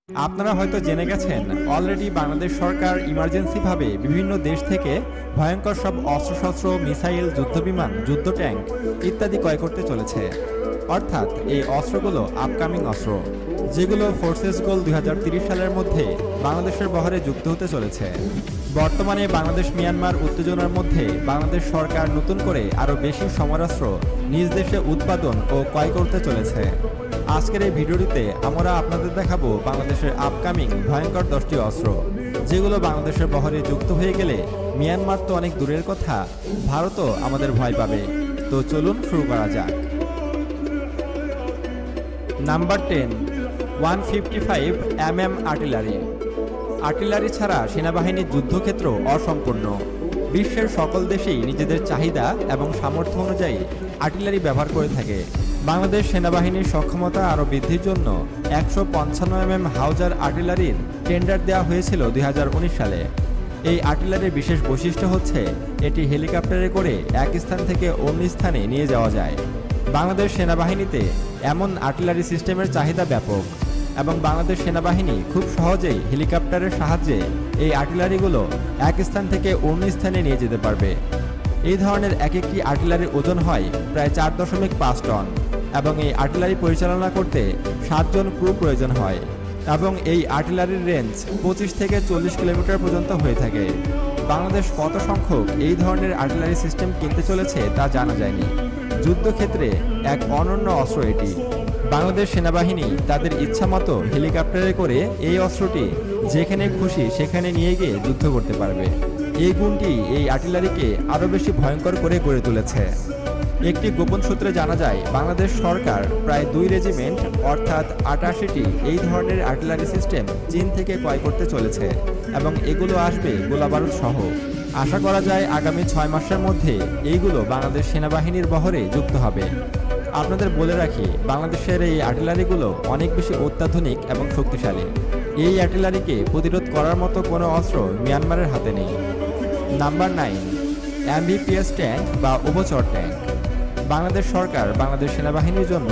আপনারা হয়তো জেনে গেছেন অলরেডি বাংলাদেশ সরকার ইমার্জেন্সিভাবে বিভিন্ন দেশ থেকে ভয়ঙ্কর সব অস্ত্রশস্ত্র, মিসাইল, যুদ্ধবিমান, যুদ্ধ ট্যাঙ্ক ইত্যাদি ক্রয় করতে চলেছে। অর্থাৎ এই অস্ত্রগুলো আপকামিং অস্ত্র, যেগুলো ফোর্সেস গোল 2030 সালের মধ্যে বাংলাদেশের বহরে যুক্ত হতে চলেছে। বর্তমানে বাংলাদেশ মিয়ানমার উত্তেজনার মধ্যে বাংলাদেশ সরকার নতুন করে আরও বেশি সমরাস্ত্র নিজ দেশে উৎপাদন ও ক্রয় করতে চলেছে। আজকের এই ভিডিওটিতে আমরা আপনাদের দেখাবো বাংলাদেশের আপকামিং ভয়ঙ্কর 10টি অস্ত্র, যেগুলো বাংলাদেশের বহরে যুক্ত হয়ে গেলে মিয়ানমার তো অনেক দূরের কথা, ভারতও আমাদের ভয় পাবে। তো চলুন শুরু করা যাক। Number 10, 155 mm artillery. আর্টিলারি ছাড়া সেনাবাহিনীর যুদ্ধক্ষেত্র অসম্পূর্ণ। বিশ্বের সকল দেশেই নিজেদের চাহিদা এবং সামর্থ্য অনুযায়ী আর্টিলারি ব্যবহার করে থাকে। বাংলাদেশ সেনাবাহিনীর সক্ষমতা আরও বৃদ্ধির জন্য 155 mm হাউজার আর্টিলারির টেন্ডার দেওয়া হয়েছিল 2019 সালে। এই আর্টিলারির বিশেষ বৈশিষ্ট্য হচ্ছে এটি হেলিকপ্টারে করে এক স্থান থেকে অন্য স্থানে নিয়ে যাওয়া যায়। বাংলাদেশ সেনাবাহিনীতে এমন আর্টিলারি সিস্টেমের চাহিদা ব্যাপক এবং বাংলাদেশ সেনাবাহিনী খুব সহজেই হেলিকপ্টারের সাহায্যে এই আর্টিলারিগুলো এক স্থান থেকে অন্য স্থানে নিয়ে যেতে পারবে। এই ধরনের এক একটি আর্টিলারির ওজন হয় প্রায় 4.5 টন এবং এই আর্টিলারি পরিচালনা করতে 7 জন ক্রু প্রয়োজন হয় এবং এই আর্টিলারির রেঞ্জ 25 থেকে 40 কিলোমিটার পর্যন্ত হয়ে থাকে। বাংলাদেশ কত সংখ্যক এই ধরনের আর্টিলারি সিস্টেম কিনতে চলেছে তা জানা যায়নি। যুদ্ধক্ষেত্রে এক অনন্য অস্ত্র এটি। বাংলাদেশ সেনাবাহিনী তাদের ইচ্ছামতো হেলিকপ্টারে করে এই অস্ত্রটি যেখানে খুশি সেখানে নিয়ে গিয়ে যুদ্ধ করতে পারবে। এই গুণটি এই আর্টিলারিকে আরও বেশি ভয়ঙ্কর করে গড়ে তুলেছে। একটি গোপন সূত্রে জানা যায় বাংলাদেশ সরকার প্রায় 2 রেজিমেন্ট অর্থাৎ 88টি এই ধরনের আর্টিলারি সিস্টেম চীন থেকে ক্রয় করতে চলেছে এবং এগুলো আসবে গোলাবারুদ সহ। আশা করা যায় আগামী 6 মাসের মধ্যে এইগুলো বাংলাদেশ সেনাবাহিনীর বহরে যুক্ত হবে। আপনাদের বলে রাখি, বাংলাদেশের এই আর্টিলারিগুলো অনেক বেশি অত্যাধুনিক এবং শক্তিশালী। এই আর্টিলারিকে প্রতিরোধ করার মতো কোনো অস্ত্র মিয়ানমারের হাতে নেই। নাম্বার 9, MBPS ট্যাঙ্ক বা উভচর ট্যাঙ্ক। বাংলাদেশ সরকার বাংলাদেশ সেনাবাহিনীর জন্য